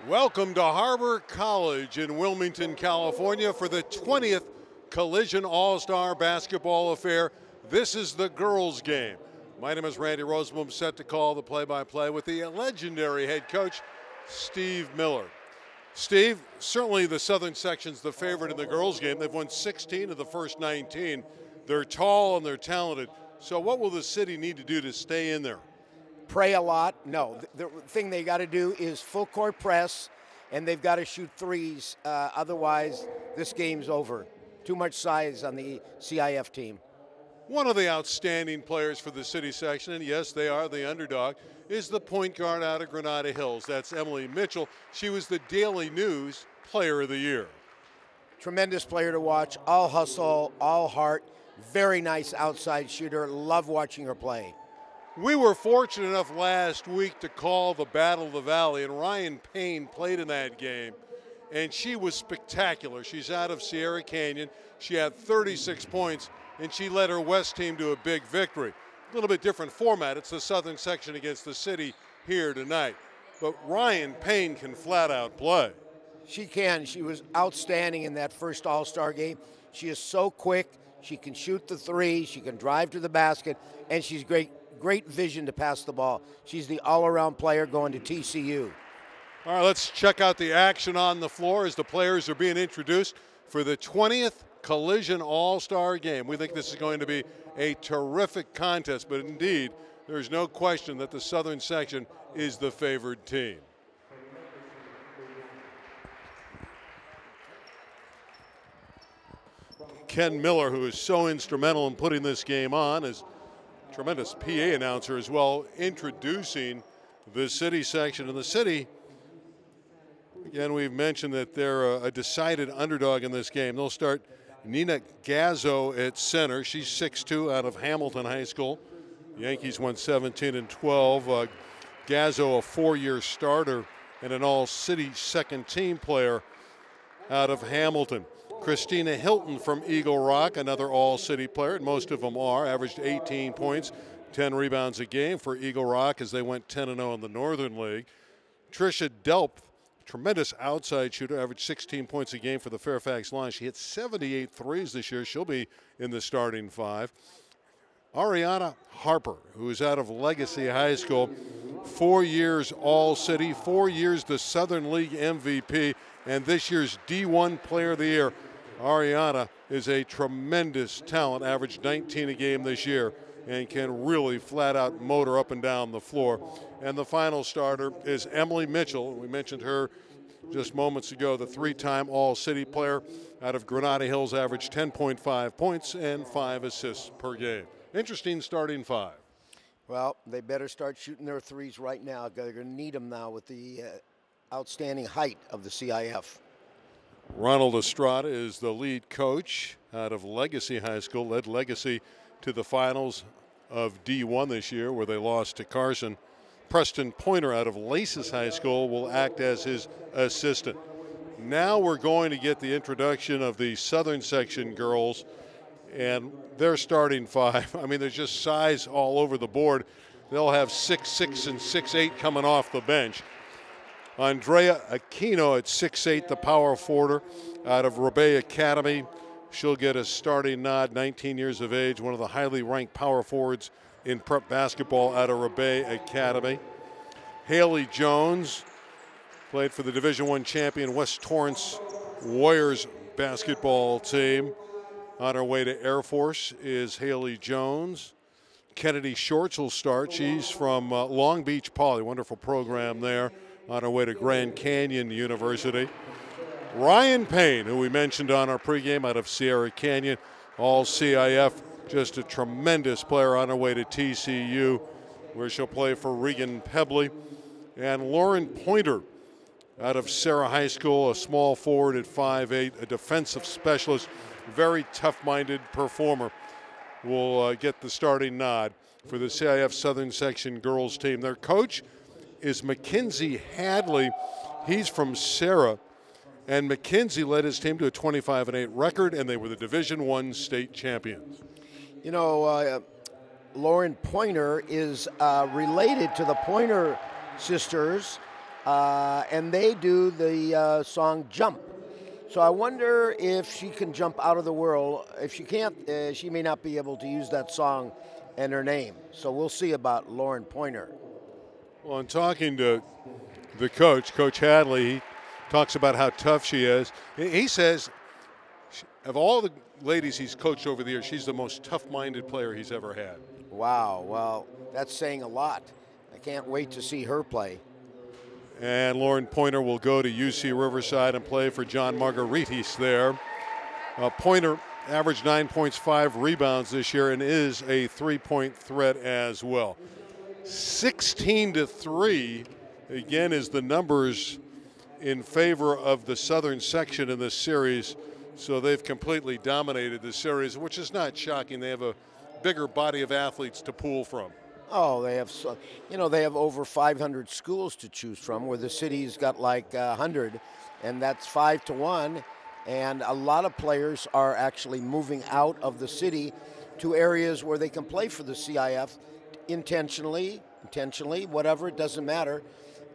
Welcome to Harbor College in Wilmington, California for the 20th Collision All-Star Basketball Affair. This is the girls' game. My name is Randy Rosenblum, set to call the play-by-play with the legendary head coach, Steve Miller. Steve, certainly the Southern section's the favorite in the girls' game. They've won 16 of the first 19. They're tall and they're talented. So what will the city need to do to stay in there? Pray a lot. No, the thing they got to do is full court press, and they've got to shoot threes. Otherwise, this game's over. Too much size on the CIF team. One of the outstanding players for the city section, and yes, they are the underdog, is the point guard out of Granada Hills. That's Emily Mitchell. She was the Daily News Player of the Year. Tremendous player to watch. All hustle, all heart. Very nice outside shooter. Love watching her play. We were fortunate enough last week to call the Battle of the Valley, and Ryan Payne played in that game, and she was spectacular. She's out of Sierra Canyon. She had 36 points, and she led her West team to a big victory. A little bit different format. It's the Southern section against the city here tonight. But Ryan Payne can flat out play. She can. She was outstanding in that first All-Star game. She is so quick. She can shoot the three. She can drive to the basket, and she's great vision to pass the ball. She's the all-around player going to TCU. All right, let's check out the action on the floor as the players are being introduced for the 20th Collision All-Star Game. We think this is going to be a terrific contest, but indeed, there's no question that the Southern section is the favored team. Ken Miller, who is so instrumental in putting this game on, is a tremendous PA announcer as well, introducing the city section. And the city, again, we've mentioned that they're a decided underdog in this game. They'll start Nina Gazzo at center. She's 6'2", out of Hamilton High School. Yankees won 17 and 12. Gazzo, a four-year starter and an all-city second-team player out of Hamilton. Christina Hilton from Eagle Rock, another all-city player, and most of them are, averaged 18 points, 10 rebounds a game for Eagle Rock as they went 10-0 in the Northern League. Tricia Delp, tremendous outside shooter, averaged 16 points a game for the Fairfax Lions. She hit 78 threes this year. She'll be in the starting five. Ariana Harper, who is out of Legacy High School, 4 years all-city, 4 years the Southern League MVP, and this year's D1 Player of the Year. Ariana is a tremendous talent, averaged 19 a game this year, and can really flat out motor up and down the floor. And the final starter is Emily Mitchell. We mentioned her just moments ago, the three-time all-city player out of Granada Hills, averaged 10.5 points and 5 assists per game. Interesting starting five. Well, they better start shooting their threes right now. They're going to need them now with the outstanding height of the CIF. Ronald Estrada is the lead coach out of Legacy High School, led Legacy to the finals of D1 this year where they lost to Carson. Preston Pointer out of Laces High School will act as his assistant. Now we're going to get the introduction of the Southern section girls and their starting five. I mean, there's just size all over the board. They'll have 6'6" and 6'8" coming off the bench. Andrea Aquino at 6'8", the power forwarder out of Rebay Academy. She'll get a starting nod, 19 years of age, one of the highly ranked power forwards in prep basketball out of Rebay Academy. Haley Jones played for the Division I champion West Torrance Warriors basketball team. On her way to Air Force is Haley Jones. Kennedy Shorts will start. She's from Long Beach Poly, wonderful program there, on her way to Grand Canyon University. Ryan Payne, who we mentioned on our pregame out of Sierra Canyon, all CIF, just a tremendous player on her way to TCU, where she'll play for Regan Pebley. And Lauren Pointer out of Serra High School, a small forward at 5'8", a defensive specialist, very tough-minded performer, will get the starting nod for the CIF Southern Section girls team. Their coach is Mackenzie Hadley. He's from Serra, and Mackenzie led his team to a 25-8 record, and they were the Division I state champions. You know, Lauren Pointer is related to the Pointer sisters, and they do the song Jump. So I wonder if she can jump out of the world. If she can't, she may not be able to use that song and her name. So we'll see about Lauren Pointer. Well, in talking to the coach, Coach Hadley, he talks about how tough she is. He says of all the ladies he's coached over the years, she's the most tough-minded player he's ever had. Wow, well, that's saying a lot. I can't wait to see her play. And Lauren Pointer will go to UC Riverside and play for John Margaritis there. Pointer averaged 9 points, 5 rebounds this year, and is a three-point threat as well. 16-3, again, is the numbers in favor of the southern section in this series. So they've completely dominated the series, which is not shocking. They have a bigger body of athletes to pull from. Oh, they have, they have over 500 schools to choose from, where the city's got like 100, and that's 5-1. And a lot of players are actually moving out of the city to areas where they can play for the CIF intentionally, whatever, it doesn't matter.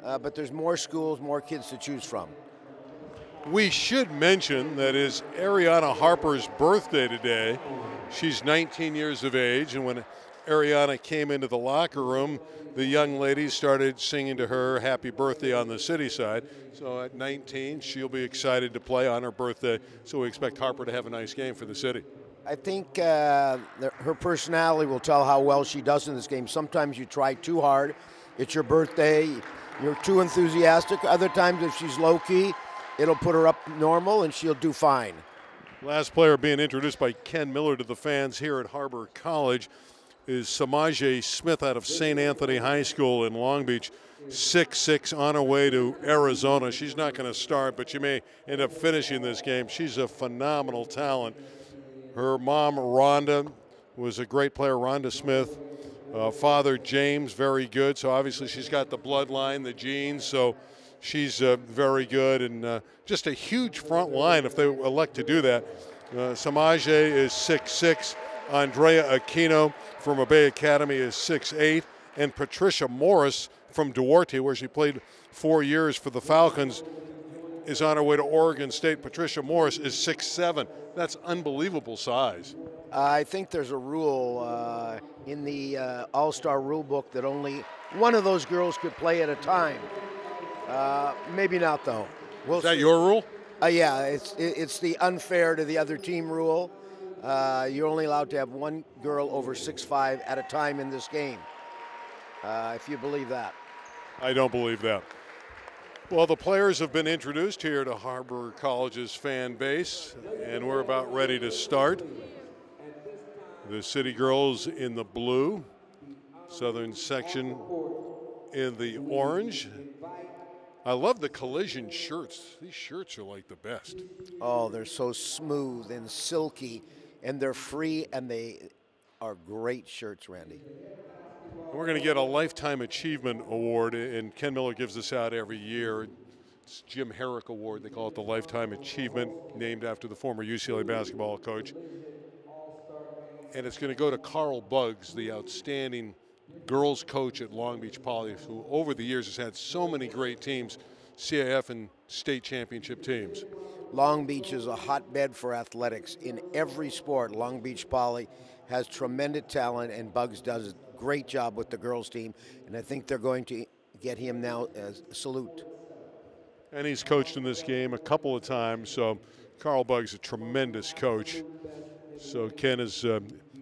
But there's more schools, more kids to choose from. We should mention that it's Ariana Harper's birthday today. She's 19 years of age, and when Ariana came into the locker room, the young ladies started singing to her happy birthday on the city side. So at 19, she'll be excited to play on her birthday. So we expect Harper to have a nice game for the city. I think her personality will tell how well she does in this game. Sometimes you try too hard. It's your birthday. You're too enthusiastic. Other times, if she's low-key, it'll put her up normal, and she'll do fine. Last player being introduced by Ken Miller to the fans here at Harbor College is Samaje Smith out of St. Anthony High School in Long Beach, 6'6", on her way to Arizona. She's not going to start, but she may end up finishing this game. She's a phenomenal talent. Her mom, Rhonda, was a great player, Rhonda Smith. Father, James, very good. So obviously she's got the bloodline, the genes, so she's very good. And just a huge front line if they elect to do that. Samaje is 6'6". Andrea Aquino from Obey Academy is 6'8", and Patricia Morris from Duarte, where she played 4 years for the Falcons, is on her way to Oregon State. Patricia Morris is 6'7". That's unbelievable size. I think there's a rule in the All-Star rule book that only one of those girls could play at a time. Maybe not, though. Is that your rule? Yeah, it's the unfair to the other team rule. You're only allowed to have one girl over 6'5" at a time in this game, if you believe that. I don't believe that. Well, the players have been introduced here to Harbor College's fan base, and we're about ready to start. The City Girls in the blue, southern section in the orange. I love the Collision shirts. These shirts are like the best. Oh, they're so smooth and silky, and they're free, and they are great shirts, Randy. We're going to get a Lifetime Achievement Award, and Ken Miller gives this out every year. It's Jim Herrick Award. They call it the Lifetime Achievement, named after the former UCLA basketball coach. And it's going to go to Carl Buggs, the outstanding girls coach at Long Beach Poly, who over the years has had so many great teams, CIF and state championship teams. Long Beach is a hotbed for athletics in every sport. Long Beach Poly has tremendous talent, and Buggs does a great job with the girls team, and I think they're going to get him now as a salute. And he's coached in this game a couple of times, so Carl Buggs, a tremendous coach. So Ken is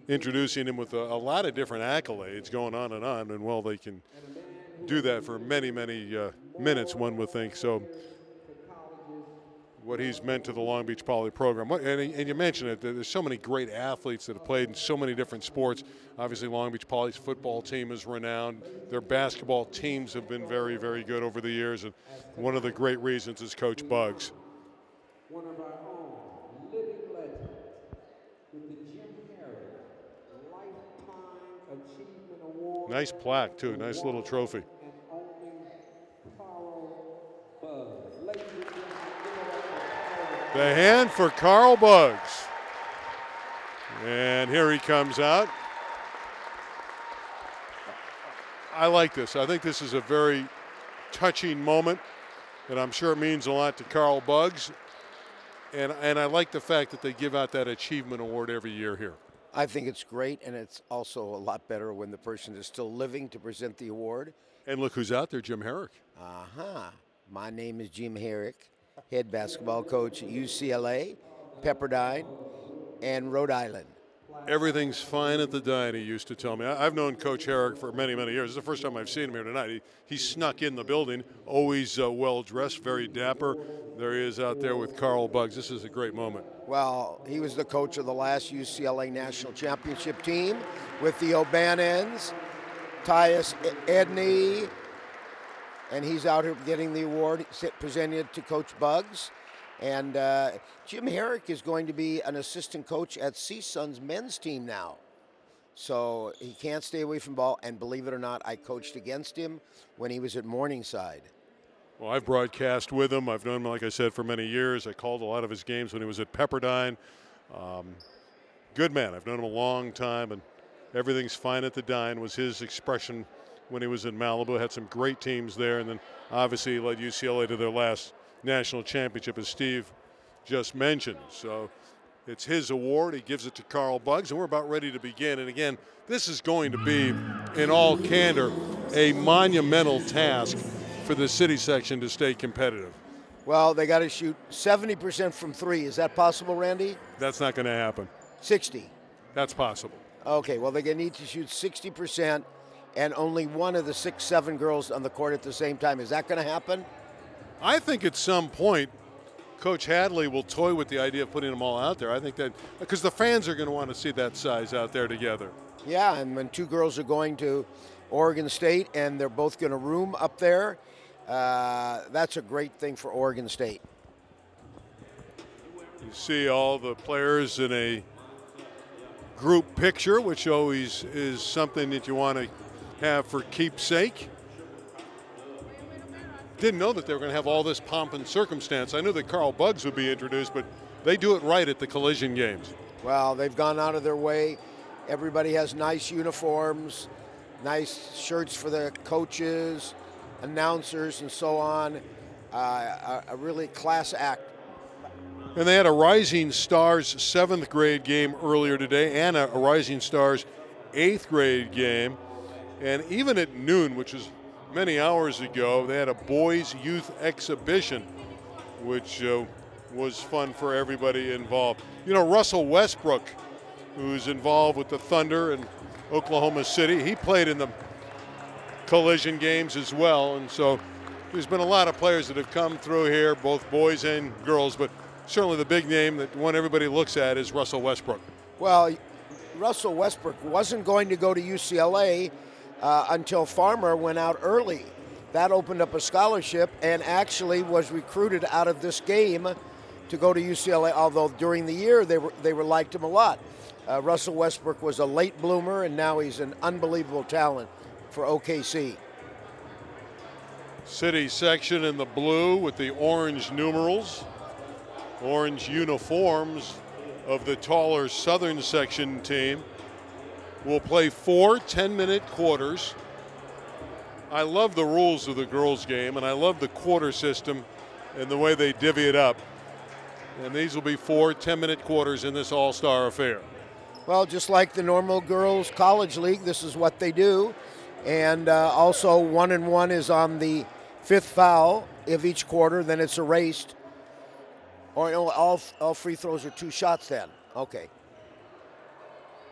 introducing him with a lot of different accolades going on, and well, they can do that for many, many minutes, one would think. So what he's meant to the Long Beach Poly program. And you mentioned it, there's so many great athletes that have played in so many different sports. Obviously, Long Beach Poly's football team is renowned. Their basketball teams have been very, very good over the years, and one of the great reasons is Coach Buggs. One of our own living legends with the Jim Herrick Lifetime Achievement Award. Nice plaque, too. Nice little trophy. And only Carl Buggs. Ladies and gentlemen, the hand for Carl Buggs. And here he comes out. I like this. I think this is a very touching moment, and I'm sure it means a lot to Carl Buggs. And I like the fact that they give out that achievement award every year here. I think it's great, and it's also a lot better when the person is still living to present the award. And look who's out there, Jim Herrick. My name is Jim Herrick, head basketball coach at UCLA, Pepperdine, and Rhode Island. Everything's fine at the dine, he used to tell me. I've known Coach Herrick for many, many years. This is the first time I've seen him here tonight. He snuck in the building, always well-dressed, very dapper. There he is out there with Carl Buggs. This is a great moment. Well, he was the coach of the last UCLA National Championship team with the O'Bannons, Tyus Edney, and he's out here getting the award, presenting it to Coach Buggs. And Jim Herrick is going to be an assistant coach at CSUN's men's team now. So he can't stay away from ball. And believe it or not, I coached against him when he was at Morningside. Well, I've broadcast with him. I've known him, like I said, for many years. I called a lot of his games when he was at Pepperdine. Good man. I've known him a long time, and everything's fine at the dine was his expression when he was in Malibu. Had some great teams there, and then obviously led UCLA to their last national championship, as Steve just mentioned. So it's his award. He gives it to Carl Buggs, and we're about ready to begin. And again, this is going to be, in all candor, a monumental task for the city section to stay competitive. Well, they got to shoot 70% from three. Is that possible, Randy? That's not going to happen. 60. That's possible. Okay, well, they're going to need to shoot 60% and only one of the 6-7 girls on the court at the same time. Is that going to happen? I think at some point, Coach Hadley will toy with the idea of putting them all out there. I think that because the fans are going to want to see that size out there together. Yeah, and when two girls are going to Oregon State and they're both going to room up there, that's a great thing for Oregon State. You see all the players in a group picture, which always is something that you want to have for keepsake. Didn't know that they were going to have all this pomp and circumstance. I knew that Carl Buggs would be introduced, but they do it right at the Collison games. Well, they've gone out of their way. Everybody has nice uniforms, nice shirts for the coaches, announcers, and so on. A really class act. And they had a Rising Stars 7th grade game earlier today and a Rising Stars 8th grade game. And even at noon, which was many hours ago, they had a boys youth exhibition, which was fun for everybody involved. You know, Russell Westbrook, who's involved with the Thunder in Oklahoma City, he played in the Collison games as well. And so there's been a lot of players that have come through here, both boys and girls, but certainly the big name that one everybody looks at is Russell Westbrook. Well, Russell Westbrook wasn't going to go to UCLA until Farmer went out early. That opened up a scholarship and actually was recruited out of this game to go to UCLA, although during the year they were liked him a lot. Russell Westbrook was a late bloomer, and now he's an unbelievable talent for OKC. City section in the blue with the orange numerals, orange uniforms of the taller Southern section team. We'll play 4 10-minute quarters. I love the rules of the girls' game, and I love the quarter system and the way they divvy it up. And these will be 4 10-minute quarters in this all-star affair. Well, just like the normal girls' college league, this is what they do. And also 1 and 1 is on the 5th foul of each quarter, then it's erased. Or no, all free throws are 2 shots then. Okay.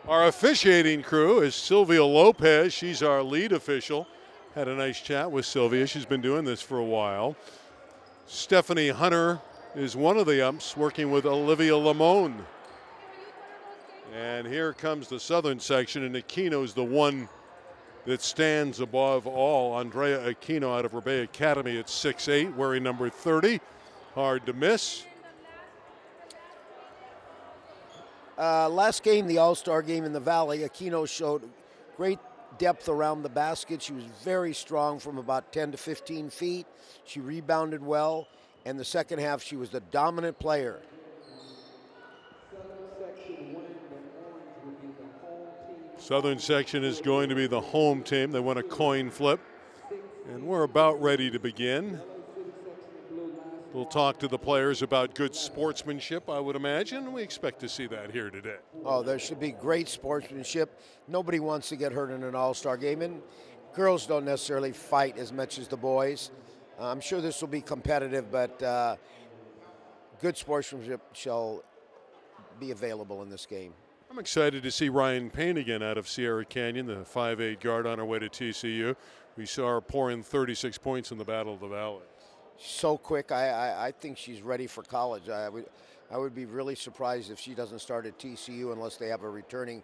Our officiating crew is Sylvia Lopez. She's our lead official. Had a nice chat with Sylvia. She's been doing this for a while. Stephanie Hunter is one of the umps, working with Olivia Lamone. And here comes the Southern section, and Aquino's the one that stands above all. Andrea Aquino out of Rebay Academy at 6'8", wearing number 30. Hard to miss. Last game, the All-Star game in the Valley, Aquino showed great depth around the basket. She was very strong from about 10 to 15 feet. She rebounded well, and the second half she was the dominant player. Southern section is going to be the home team. They won a coin flip. And we're about ready to begin. We'll talk to the players about good sportsmanship, I would imagine. We expect to see that here today. Oh, there should be great sportsmanship. Nobody wants to get hurt in an all-star game, and girls don't necessarily fight as much as the boys. I'm sure this will be competitive, but good sportsmanship shall be available in this game. I'm excited to see Ryan Payne again out of Sierra Canyon, the 5'8" guard on her way to TCU. We saw her pour in 36 points in the Battle of the Valley. So quick, I think she's ready for college. I would be really surprised if she doesn't start at TCU unless they have a returning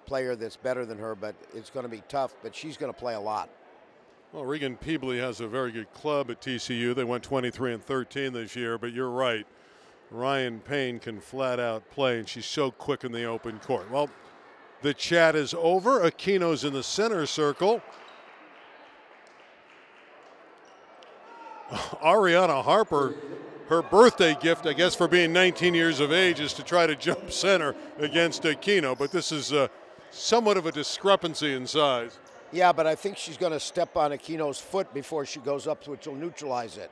player that's better than her, but it's going to be tough, but she's going to play a lot. Well, Regan Peebley has a very good club at TCU. They went 23-13 this year, but you're right. Ryan Payne can flat out play, and she's so quick in the open court. Well, the chat is over. Aquino's in the center circle. Ariana Harper, her birthday gift, I guess, for being 19 years of age is to try to jump center against Aquino, but this is somewhat of a discrepancy in size. Yeah, but I think she's going to step on Aquino's foot before she goes up, which will neutralize it.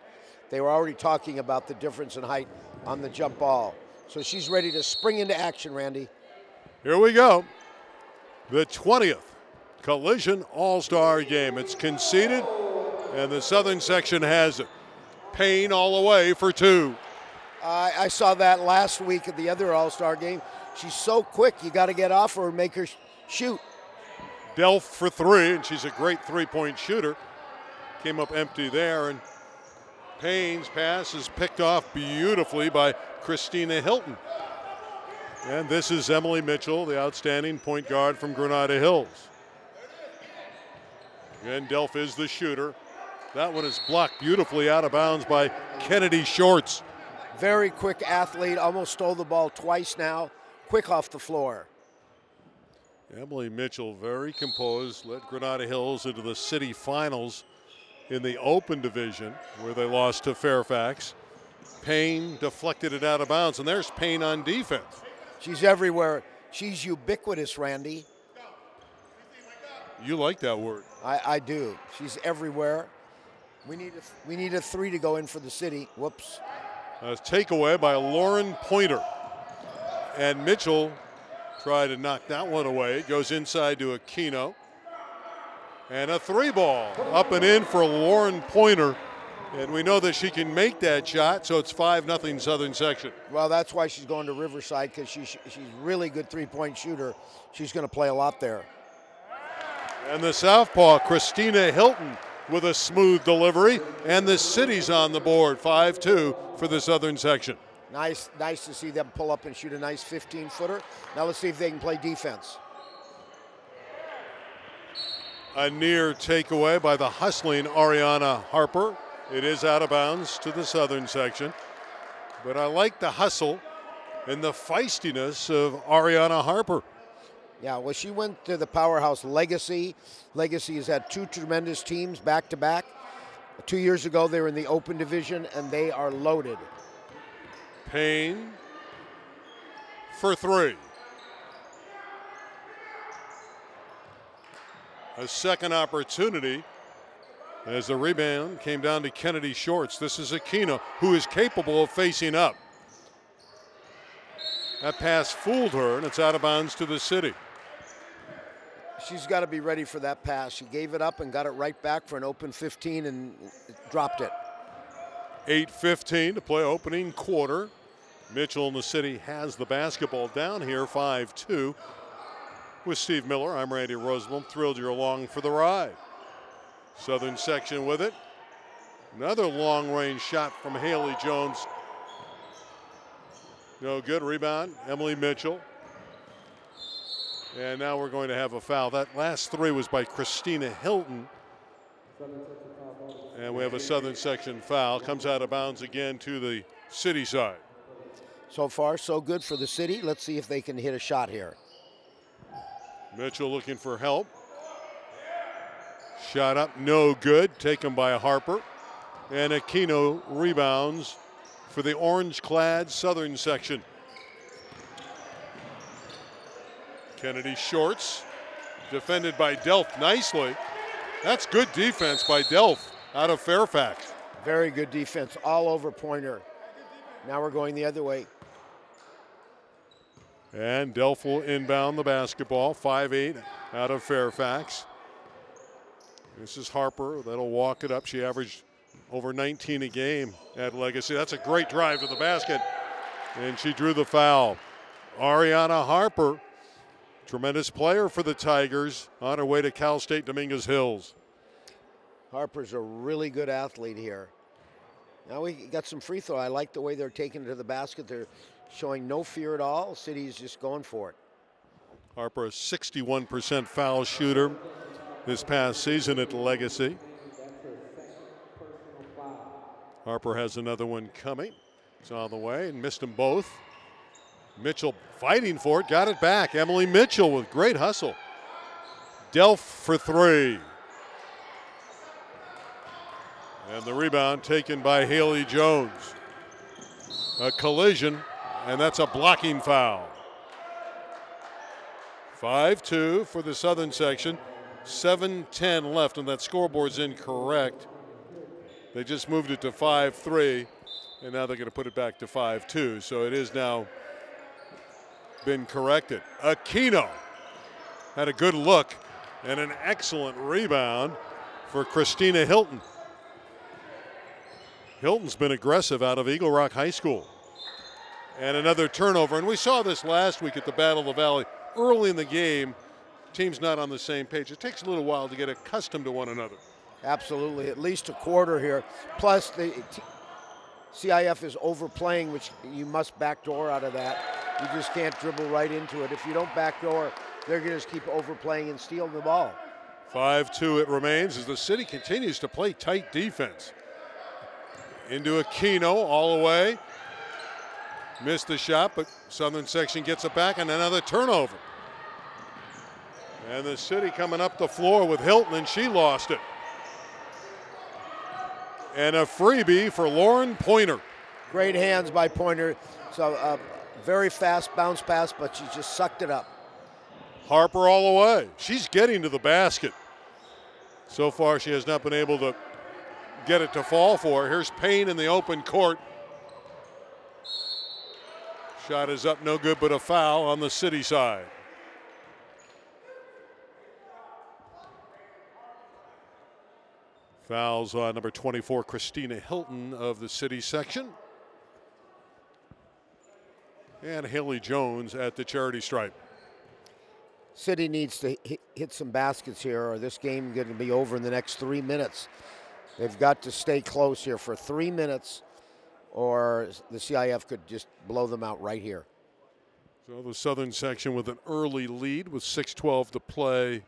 They were already talking about the difference in height on the jump ball. So she's ready to spring into action, Randy. Here we go. The 20th Collision All-Star Game. It's conceded, and the Southern section has it. Payne all the way for two. I saw that last week at the other All-Star Game. She's so quick, you got to get off her and make her shoot. Delph for three, and she's a great three-point shooter. Came up empty there, and Payne's pass is picked off beautifully by Christina Hilton. And this is Emily Mitchell, the outstanding point guard from Granada Hills. And Delph is the shooter. That one is blocked beautifully out of bounds by Kennedy Shorts. Very quick athlete, almost stole the ball twice now. Quick off the floor. Emily Mitchell, very composed, led Granada Hills into the city finals in the open division where they lost to Fairfax. Payne deflected it out of bounds, and there's Payne on defense. She's everywhere. She's ubiquitous, Randy. You like that word. I do. She's everywhere. We need a three to go in for the city. Whoops. A takeaway by Lauren Pointer. And Mitchell tried to knock that one away. It goes inside to Aquino. And a three ball up and in for Lauren Pointer. And we know that she can make that shot, so it's 5-0 Southern section. Well, that's why she's going to Riverside, because she's really good three-point shooter. She's going to play a lot there. And the southpaw, Christina Hilton, with a smooth delivery. And the city's on the board, 5-2 for the Southern section. Nice to see them pull up and shoot a nice 15-footer. Now let's see if they can play defense. A near takeaway by the hustling Ariana Harper. It is out of bounds to the Southern section. But I like the hustle and the feistiness of Ariana Harper. Yeah, well, she went to the powerhouse Legacy. Legacy has had two tremendous teams back-to-back. 2 years ago, they were in the open division, and they are loaded. Payne for three. A second opportunity as the rebound came down to Kennedy Shorts. This is Aquino, who is capable of facing up. That pass fooled her, and it's out of bounds to the city. She's got to be ready for that pass. She gave it up and got it right back for an open 15 and dropped it. 8:15 to play opening quarter. Mitchell in the city has the basketball down here, 5-2. With Steve Miller, I'm Randy Rosenblum. Thrilled you're along for the ride. Southern section with it. Another long-range shot from Haley Jones. No good. Rebound, Emily Mitchell. And now we're going to have a foul. That last three was by Christina Hilton. And we have a Southern section foul. Comes out of bounds again to the city side. So far, so good for the city. Let's see if they can hit a shot here. Mitchell looking for help. Shot up, no good. Taken by Harper. And Aquino rebounds for the orange-clad Southern section. Kennedy Shorts, defended by Delph nicely. That's good defense by Delph out of Fairfax. Very good defense all over Pointer. Now we're going the other way. And Delph will inbound the basketball, 5'8" out of Fairfax. This is Harper, that'll walk it up. She averaged over 19 a game at Legacy. That's a great drive to the basket, and she drew the foul. Ariana Harper, tremendous player for the Tigers, on her way to Cal State Dominguez Hills. Harper's a really good athlete here. Now we got some free throw. I like the way they're taking it to the basket. They're showing no fear at all. City's just going for it. Harper, a 61% foul shooter this past season at Legacy. Harper has another one coming. It's on the way and missed them both. Mitchell fighting for it, got it back. Emily Mitchell with great hustle. Delph for three. And the rebound taken by Haley Jones. A collision, and that's a blocking foul. 5-2 for the Southern section. 7:10 left, and that scoreboard's incorrect. They just moved it to 5-3, and now they're going to put it back to 5-2. So it is now been corrected. Aquino had a good look and an excellent rebound for Christina Hilton. Hilton's been aggressive out of Eagle Rock High School. And another turnover, and we saw this last week at the Battle of the Valley. Early in the game, teams not on the same page. It takes a little while to get accustomed to one another. Absolutely, at least a quarter here. Plus the CIF is overplaying, which you must backdoor out of that. You just can't dribble right into it. If you don't backdoor, they're going to just keep overplaying and stealing the ball. 5-2 it remains as the city continues to play tight defense. Into Aquino all the way. Missed the shot, but Southern section gets it back, and another turnover. And the city coming up the floor with Hilton, and she lost it. And a freebie for Lauren Pointer. Great hands by Pointer. So very fast bounce pass, but she just sucked it up. Harper all the way. She's getting to the basket. So far, she has not been able to get it to fall for her. Here's Payne in the open court. Shot is up, no good, but a foul on the city side. Fouls on number 24, Christina Hilton of the city section. And Haley Jones at the charity stripe. City needs to hit some baskets here, or this game is going to be over in the next 3 minutes. They've got to stay close here for 3 minutes, or the CIF could just blow them out right here. So the Southern section with an early lead with 6:12 to play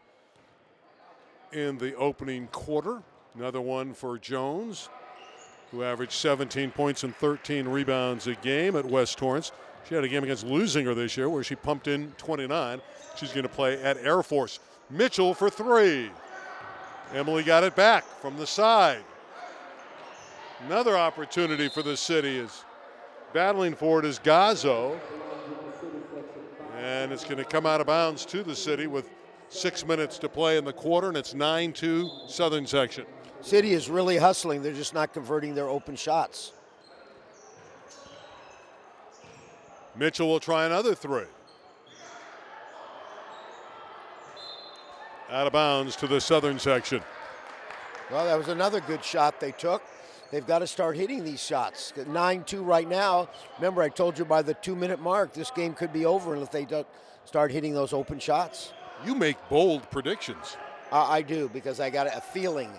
in the opening quarter. Another one for Jones, who averaged 17 points and 13 rebounds a game at West Torrance. She had a game against Lusinger this year where she pumped in 29. She's going to play at Air Force. Mitchell for three. Emily got it back from the side. Another opportunity for the city is battling for it is Gazzo. And it's going to come out of bounds to the city with 6 minutes to play in the quarter, and it's 9-2 Southern section. City is really hustling. They're just not converting their open shots. Mitchell will try another three. Out of bounds to the Southern section. Well, that was another good shot they took. They've got to start hitting these shots. 9-2 right now. Remember, I told you by the 2-minute mark, this game could be over unless they don't start hitting those open shots. You make bold predictions. I do, because I got a feeling.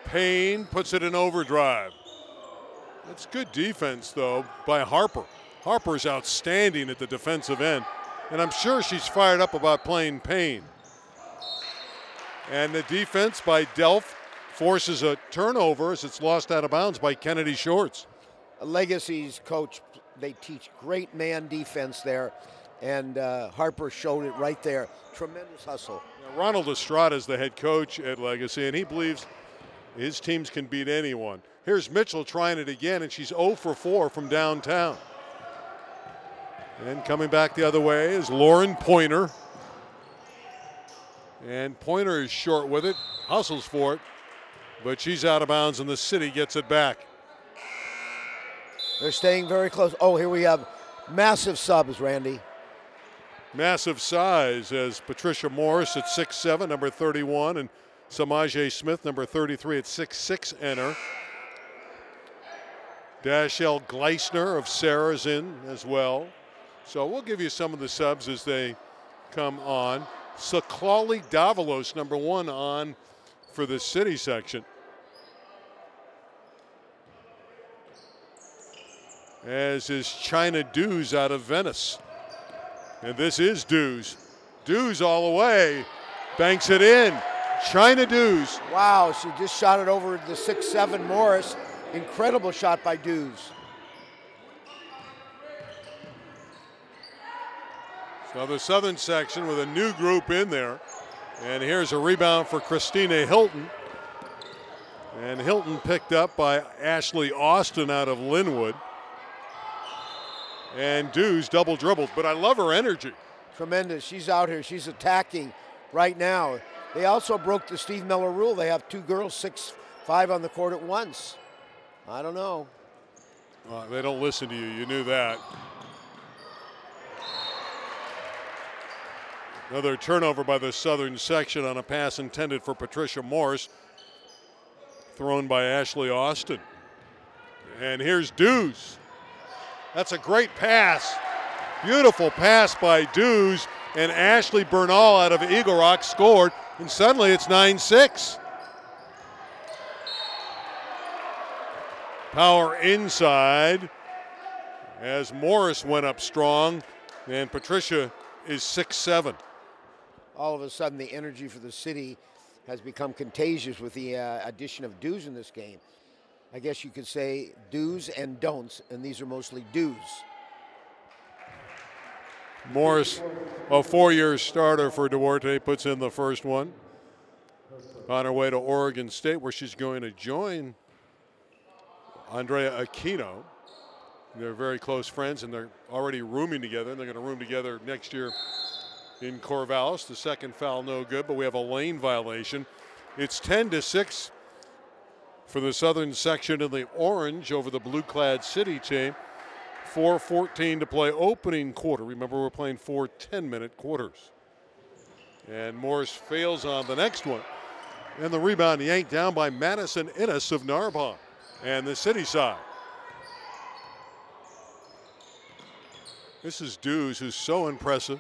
Payne puts it in overdrive. That's good defense, though, by Harper. Harper's outstanding at the defensive end, and I'm sure she's fired up about playing Payne. And the defense by Delph forces a turnover as it's lost out of bounds by Kennedy Shorts. Legacy's coach, they teach great man defense there, and Harper showed it right there. Tremendous hustle. Now, Ronald Estrada is the head coach at Legacy, and he believes his teams can beat anyone. Here's Mitchell trying it again, and she's 0 for 4 from downtown. And coming back the other way is Lauren Pointer. And Pointer is short with it, hustles for it, but she's out of bounds and the city gets it back. They're staying very close. Oh, here we have massive subs, Randy. Massive size as Patricia Morris at 6'7", number 31, and Samaje Smith, number 33, at 6'6", enter. Dashelle Gleisner of Serra is in as well. So we'll give you some of the subs as they come on. Saklali Davalos, number 1, on for the city section. As is China Dews out of Venice. And this is Dews. Dews all the way. Banks it in. China Dews. Wow, she just shot it over the 6'7" Morris. Incredible shot by Dews. So the southern section with a new group in there. And here's a rebound for Christina Hilton. And Hilton picked up by Ashley Austin out of Linwood. And Dews double dribbled, but I love her energy. Tremendous. She's out here. She's attacking right now. They also broke the Steve Miller rule. They have 2 girls, 6'5" on the court at once. I don't know. Well, they don't listen to you. You knew that. Another turnover by the southern section on a pass intended for Patricia Morris. Thrown by Ashley Austin. And here's Dews. That's a great pass. Beautiful pass by Dews, and Ashley Bernal out of Eagle Rock scored, and suddenly it's 9-6. Power inside as Morris went up strong, and Patricia is 6'7". All of a sudden, the energy for the city has become contagious with the addition of Dews in this game. I guess you could say do's and don'ts, and these are mostly do's. Morris, a 4-year starter for Duarte, puts in the first one. On her way to Oregon State, where she's going to join Andrea Aquino. They're very close friends, and they're already rooming together, and they're going to room together next year in Corvallis. The second foul, no good, but we have a lane violation. It's 10-6 for the southern section in the orange over the blue-clad city team. 4:14 to play opening quarter. Remember, we're playing 4 10-minute quarters. And Morris fails on the next one. And the rebound yanked down by Madison Innes of Narbonne and the city side. This is Dews, who's so impressive.